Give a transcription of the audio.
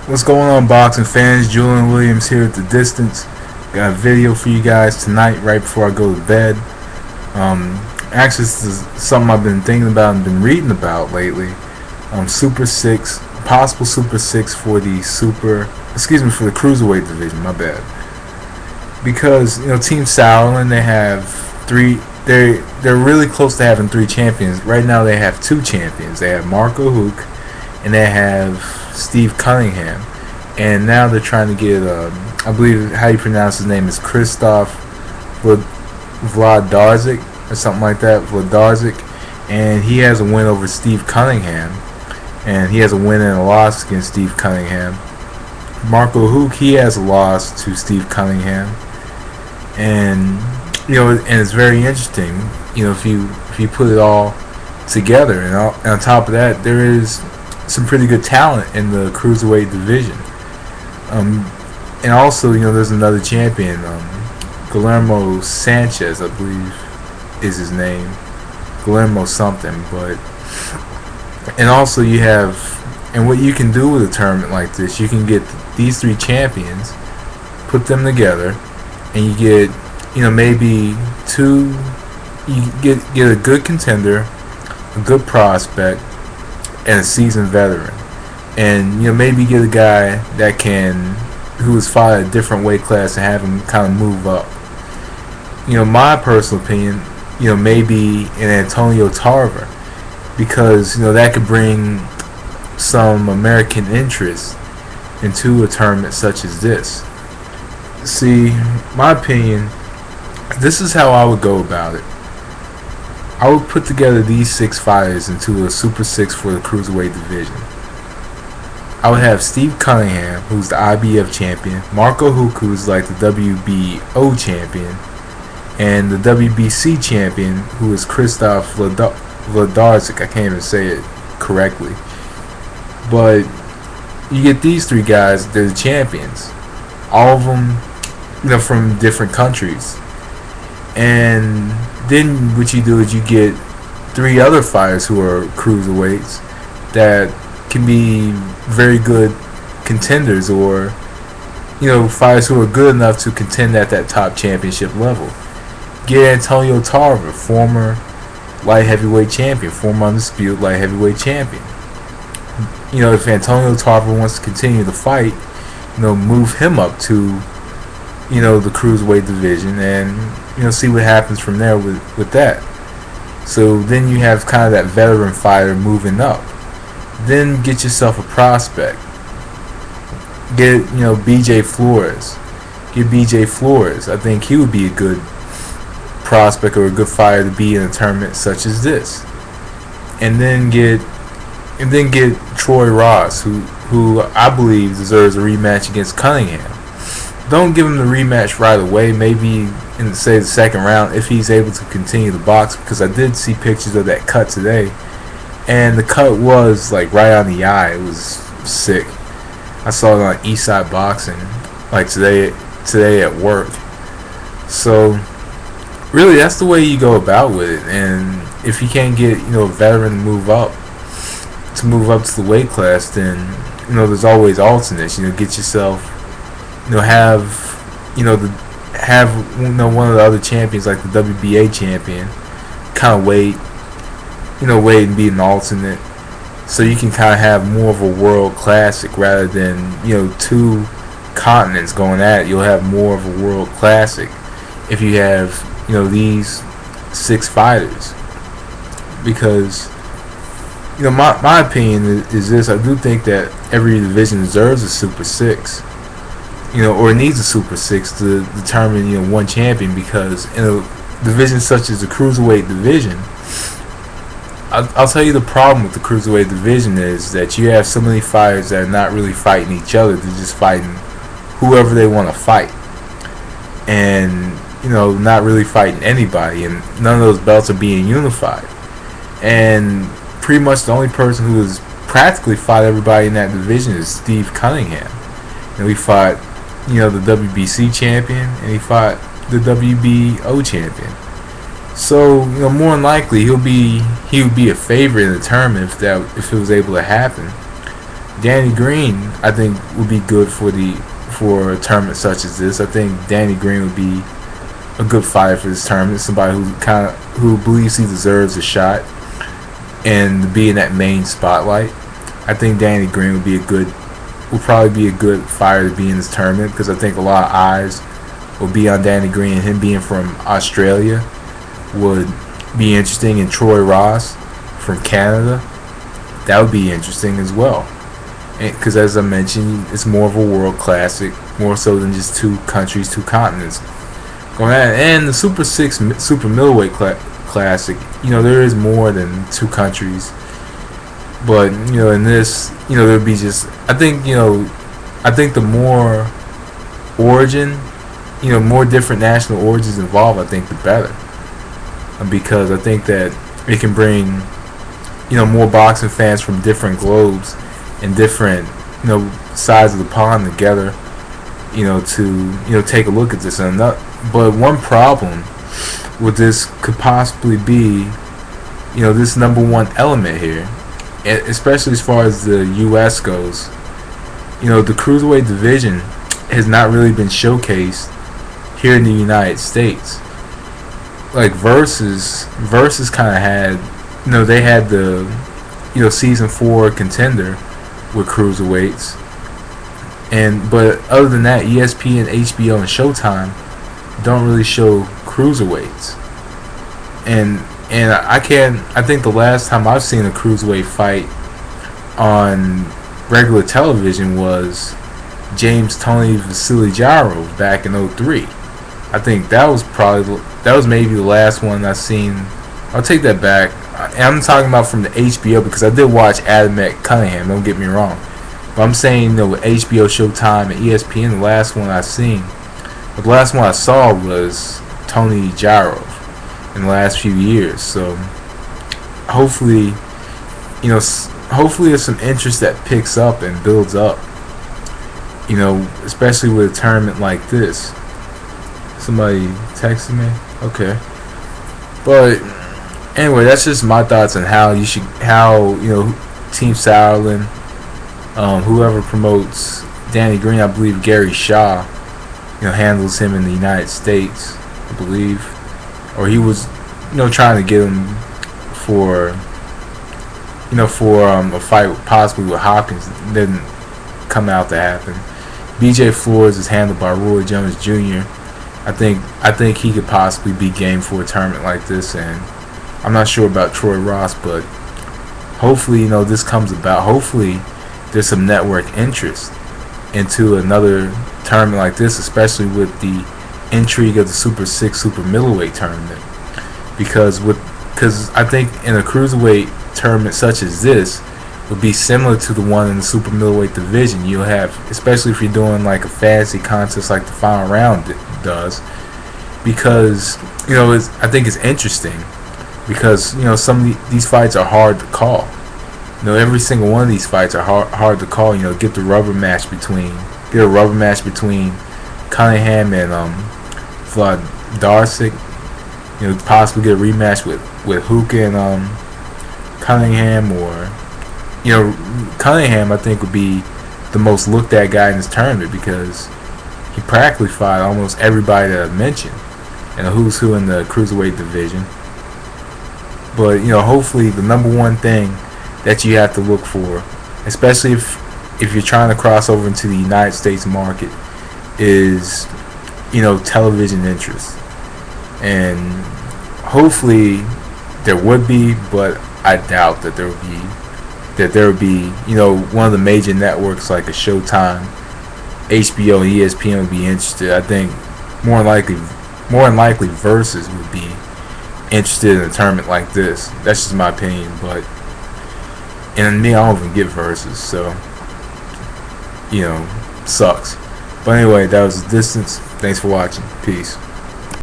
What's going on, boxing fans? Julian Williams here at the distance. Got a video for you guys tonight right before I go to bed. Actually, this is something I've been thinking about and been reading about lately. Super Six, possible Super Six for the for the Cruiserweight division. My bad. Because Team Sauerland, they have three. They're really close to having three champions. Right now, they have two champions. They have Marco Huck and they have Steve Cunningham, and now they're trying to get I believe how you pronounce his name is Krzysztof Wlodarczyk or something like that, Wlodarczyk, and he has a win over Steve Cunningham, and he has a win and a loss against Steve Cunningham. Marco Huck, he has a loss to Steve Cunningham, and and it's very interesting, if you put it all together, and on top of that, there is some pretty good talent in the Cruiserweight division. And also, there's another champion, Guillermo Sanchez, I believe is his name. Guillermo something, and also you have, and what you can do with a tournament like this, you can get these three champions, put them together, and you get, maybe you get a good contender, a good prospect, and a seasoned veteran, and maybe get a guy who has fought a different weight class and have him kind of move up. My personal opinion, maybe an Antonio Tarver, because that could bring some American interest into a tournament such as this. See, my opinion, this is how I would go about it. I would put together these six fighters into a Super Six for the Cruiserweight division. I would have Steve Cunningham, who's the IBF champion, Marco Huck, who's like the WBO champion, and the WBC champion, who is Krzysztof Wlodarczyk. I can't even say it correctly. But you get these three guys, they're the champions. All of them, from different countries. And then what you do is you get three other fighters who are cruiserweights that can be very good contenders, or fighters who are good enough to contend at that top championship level. Get Antonio Tarver, former light heavyweight champion, former undisputed light heavyweight champion. If Antonio Tarver wants to continue the fight, move him up to the Cruiserweight division, and see what happens from there with that. So then you have kind of that veteran fighter moving up. Then get yourself a prospect. Get BJ Flores. Get BJ Flores. I think he would be a good prospect or a good fighter to be in a tournament such as this. And then get Troy Ross, who I believe deserves a rematch against Cunningham. Don't give him the rematch right away. Maybe in, say, the second round, if he's able to continue the box, because I did see pictures of that cut today, and the cut was like right on the eye. It was sick. I saw it on Eastside Boxing like today at work. So really, that's the way you go about with it. And if you can't get a veteran to move up to the weight class, then there's always alternates. Get yourself have one of the other champions, like the WBA champion, kind of wait and be an alternate, so you can kind of have more of a world classic rather than two continents going at it. You'll have more of a world classic if you have these six fighters, because my opinion is this: I do think that every division deserves a Super Six. Or needs a Super Six to determine, one champion, because in a division such as the Cruiserweight division, I'll tell you the problem with the Cruiserweight division is that you have so many fighters that are not really fighting each other. They're just fighting whoever they want to fight. And, not really fighting anybody. And none of those belts are being unified. And pretty much the only person who has practically fought everybody in that division is Steve Cunningham. And he fought the WBC champion, and he fought the WBO champion. So more than likely he would be a favorite in the tournament if it was able to happen. Danny Green, I think, would be good for a tournament such as this. I think Danny Green would be a good fighter for this tournament. Somebody who believes he deserves a shot and be in that main spotlight. I think Danny Green will probably be a good fighter to be in this tournament, because I think a lot of eyes will be on Danny Green, and him being from Australia would be interesting. And Troy Ross from Canada, that would be interesting as well. Because as I mentioned, it's more of a world classic, more so than just two countries, two continents. Going at it. And the Super Six Super Middleweight Classic, there is more than two countries. But in this, there'd be just, I think the more origin, more different national origins involved, I think the better. Because I think that it can bring, more boxing fans from different globes and different, sides of the pond together, to, take a look at this. But one problem with this could possibly be, this number one element here, especially as far as the U.S. goes. The Cruiserweight division has not really been showcased here in the United States. Like Versus kind of had, they had the, season 4 contender with cruiserweights, but other than that, ESPN, HBO, and Showtime don't really show cruiserweights. And I think the last time I've seen a cruiserweight fight on regular television was James Tony Vasilijarov back in 03. I think that was maybe the last one I've seen. I'll take that back. I'm talking about from the HBO, because I did watch Adam at Cunningham, don't get me wrong. But I'm saying, with HBO, Showtime, and ESPN, the last one I saw was Tony Jarov in the last few years. So hopefully there's some interest that picks up and builds up, especially with a tournament like this. Somebody texted me. Okay. But anyway, that's just my thoughts on how Team Sauerland, whoever promotes Danny Green, I believe Gary Shaw, handles him in the United States, I believe, or he was, trying to get him for a fight possibly with Hopkins. It didn't come out to happen. BJ Flores is handled by Roy Jones Jr. I think he could possibly be game for a tournament like this, and I'm not sure about Troy Ross, but hopefully, this comes about. Hopefully, there's some network interest into another tournament like this, especially with the intrigue of the Super Six Super Middleweight tournament. Because I think in a cruiserweight tournament such as this would be similar to the one in the Super Middleweight division. You'll have, especially if you're doing like a fantasy contest like the final round does, because I think it's interesting, because some of these fights are hard to call. Every single one of these fights are hard to call. Get a rubber match between Cunningham and Vlad Darsic. Possibly get a rematch with Hookah and Cunningham, or Cunningham I think would be the most looked at guy in this tournament, because he practically fought almost everybody that I've mentioned and a who's who in the cruiserweight division. But hopefully the number one thing that you have to look for, especially if you're trying to cross over into the United States market, is television interest. And hopefully there would be, but I doubt that there would be one of the major networks like a Showtime, HBO, and ESPN would be interested. I think more than likely Versus would be interested in a tournament like this. That's just my opinion, but and me, I don't even get Versus, so sucks. But anyway, that was the distance. Thanks for watching. Peace.